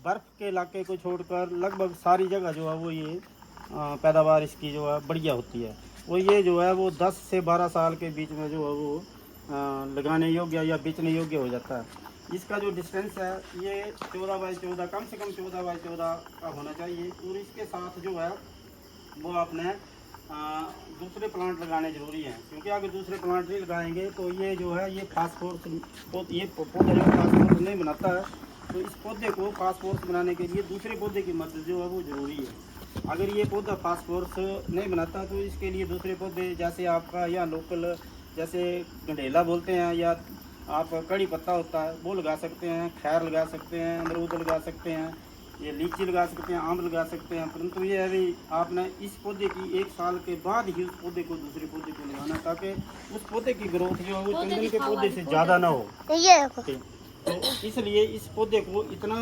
बर्फ़ के इलाके को छोड़कर लगभग सारी जगह जो है वो ये पैदावार इसकी जो है बढ़िया होती है। वो ये जो है वो 10 से 12 साल के बीच में जो है वो लगाने योग्य या बेचने योग्य हो जाता है। इसका जो डिस्टेंस है ये 14 बाई 14 कम से कम 14 बाई 14 का होना चाहिए। और इसके साथ जो है वो आपने दूसरे प्लांट लगाने ज़रूरी हैं, क्योंकि अगर दूसरे प्लांट नहीं लगाएंगे तो ये जो है ये फास्फोरस ये पौधा जो फास्फोरस नहीं बनाता है। तो इस पौधे को फास्फोरस बनाने के लिए दूसरे पौधे की मदद जो है वो ज़रूरी है। अगर ये पौधा फास्फोरस नहीं बनाता तो इसके लिए दूसरे पौधे जैसे आपका यहाँ लोकल जैसे गंडेला बोलते हैं या आप कड़ी पत्ता होता है वो लगा सकते हैं, खैर लगा सकते हैं, अमरूद लगा सकते हैं, ये लीची लगा सकते हैं, आम लगा सकते हैं। परंतु ये है भी आपने इस पौधे की 1 साल के बाद ही उस पौधे को दूसरे पौधे को लगाना, ताकि उस पौधे की ग्रोथ जो है वो चंदन के पौधे से ज़्यादा ना हो। तो इसलिए इस पौधे को इतना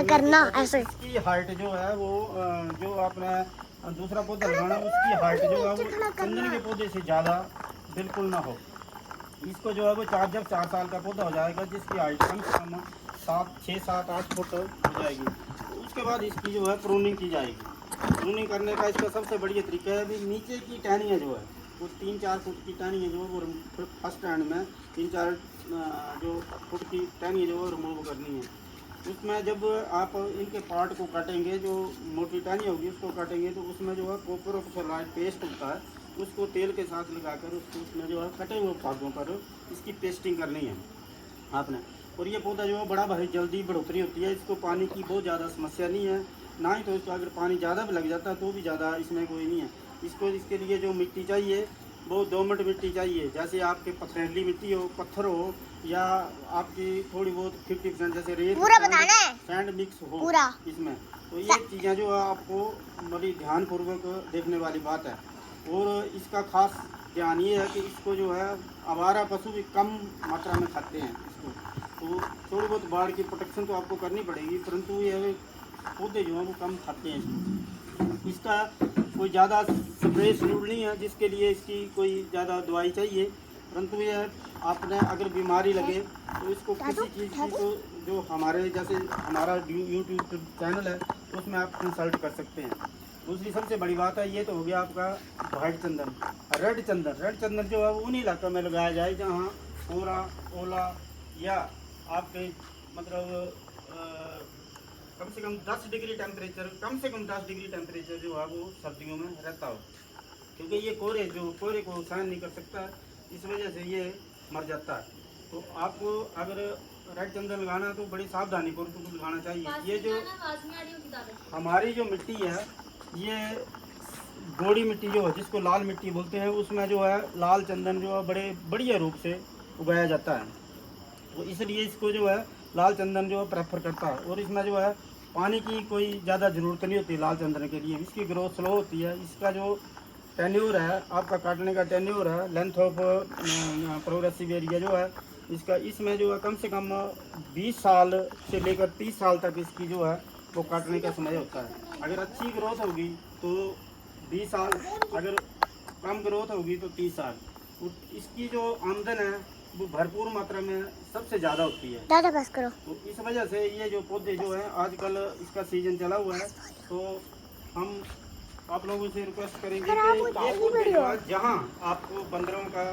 करना ऐसे इसकी हाइट जो है वो जो आपने दूसरा पौधा लगाना उसकी हाइट जो है वो चंदन के पौधे से ज़्यादा बिल्कुल ना हो। इसको जो है वो जब 4 साल का पौधा हो जाएगा जिसकी हाइट कम से कम 6, 7, 8 फुट हो जाएगी, तो उसके बाद इसकी जो है प्रूनिंग की जाएगी। प्रूनिंग करने का इसका सबसे बढ़िया तरीका है भी नीचे की टहनियाँ जो है वो 3-4 फुट की टहनियाँ जो है वो फर्स्ट हैंड में 3-4 जो फुट की टहनी जो है रिमूव करनी है। उसमें जब आप इनके पार्ट को काटेंगे, जो मोटी टहनी होगी उसको काटेंगे, तो उसमें जो है कॉपर ऑक्साइड पेस्ट होता है उसको तेल के साथ लगाकर उसको उसमें जो है कटे हुए भागों पर इसकी पेस्टिंग करनी है आपने। और ये पौधा जो है बड़ा भारी जल्दी बढ़ोतरी होती है, इसको पानी की बहुत ज़्यादा समस्या नहीं है, ना ही तो इसको अगर पानी ज़्यादा भी लग जाता है तो भी ज़्यादा इसमें कोई नहीं है। इसके लिए जो मिट्टी चाहिए वो दोमट मिट्टी चाहिए, जैसे आपके पथरीली मिट्टी हो, पत्थर हो, या आपकी थोड़ी बहुत 50% जैसे रेत सैंड मिक्स हो इसमें। तो ये चीज़ें जो है आपको बड़ी ध्यानपूर्वक देखने वाली बात है। और इसका खास ध्यान ये है कि इसको जो है आवारा पशु भी कम मात्रा में खाते हैं इसको, तो थोड़ी बहुत बाढ़ की प्रोटेक्शन तो आपको करनी पड़ेगी, परंतु ये पौधे जो हैं वो कम खाते हैं इसको। इसका कोई ज़्यादा स्प्रे शेड्यूल नहीं है जिसके लिए इसकी कोई ज़्यादा दवाई चाहिए, परंतु ये आपने अगर बीमारी लगे तो इसको किसी चीज़ की तो जो हमारे जैसे हमारा यूट्यूब चैनल है उसमें आप कंसल्ट कर सकते हैं। दूसरी सबसे बड़ी बात है ये तो हो गया आपका वाइट चंदन। रेड चंदन जो है वो उन्हीं इलाकों में लगाया जाए जहाँ कोहरा ओला या आपके मतलब कम से कम 10 डिग्री टेम्परेचर जो है वो सर्दियों में रहता हो, क्योंकि ये कोहरे को सहन नहीं कर सकता, इस वजह से ये मर जाता है। तो आपको अगर रेड चंदन लगाना है तो बड़ी सावधानी पूर्वक लगाना चाहिए। ये जो हमारी जो मिट्टी है ये गोड़ी मिट्टी जो है जिसको लाल मिट्टी बोलते हैं, उसमें जो है लाल चंदन जो है बड़े बढ़िया रूप से उगाया जाता है, तो इसलिए इसको जो है लाल चंदन जो है प्रेफर करता है। और इसमें जो है पानी की कोई ज़्यादा ज़रूरत नहीं होती लाल चंदन के लिए, इसकी ग्रोथ स्लो होती है। इसका जो टेन्योर है आपका काटने का टेन्योर है, लेंथ ऑफ प्रोग्रेसिव एरिया जो है इसका, इसमें जो है कम से कम 20 साल से लेकर 30 साल तक इसकी जो है वो काटने का समय होता है। अगर अच्छी ग्रोथ होगी तो 20 साल, अगर कम ग्रोथ होगी तो 30 साल। इसकी जो आमदन है वो भरपूर मात्रा में सबसे ज़्यादा होती है। दादा बस करो। तो इस वजह से ये जो पौधे जो है आजकल इसका सीजन चला हुआ है, तो हम आप लोगों से रिक्वेस्ट करेंगे कि ये पौधे जो है जहाँ आपको बंदरों का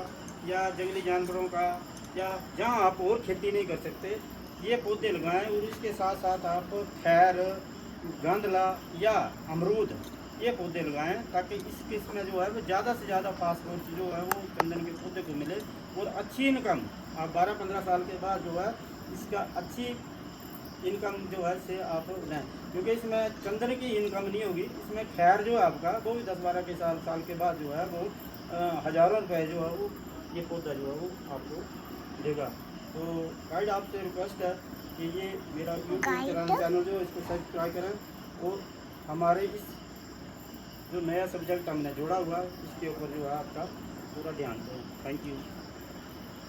या जंगली जानवरों का या जहाँ आप और खेती नहीं कर सकते ये पौधे लगाएं, और इसके साथ साथ आप खैर, गंधला या अमरूद ये पौधे लगाएं, ताकि इस किस्म में जो है वो ज़्यादा से ज़्यादा फास्फोरस जो है वो चंदन के पौधे को मिले और अच्छी इनकम आप 12-15 साल के बाद जो है इसका अच्छी इनकम जो है से आप लें, क्योंकि इसमें चंदन की इनकम नहीं होगी, इसमें खैर जो है आपका वो भी 10-12 के साल के बाद जो है वो हज़ारों रुपए जो है वो ये पौधा जो है वो आपको देगा। तो गाइड आपसे रिक्वेस्ट है कि ये मेरा यूट्यूब चैनल जो है इसको सब्सक्राइब करें और हमारे इस जो नया सब्जेक्ट हमने जोड़ा हुआ है इसके ऊपर जो है आपका पूरा ध्यान दें। Thank you.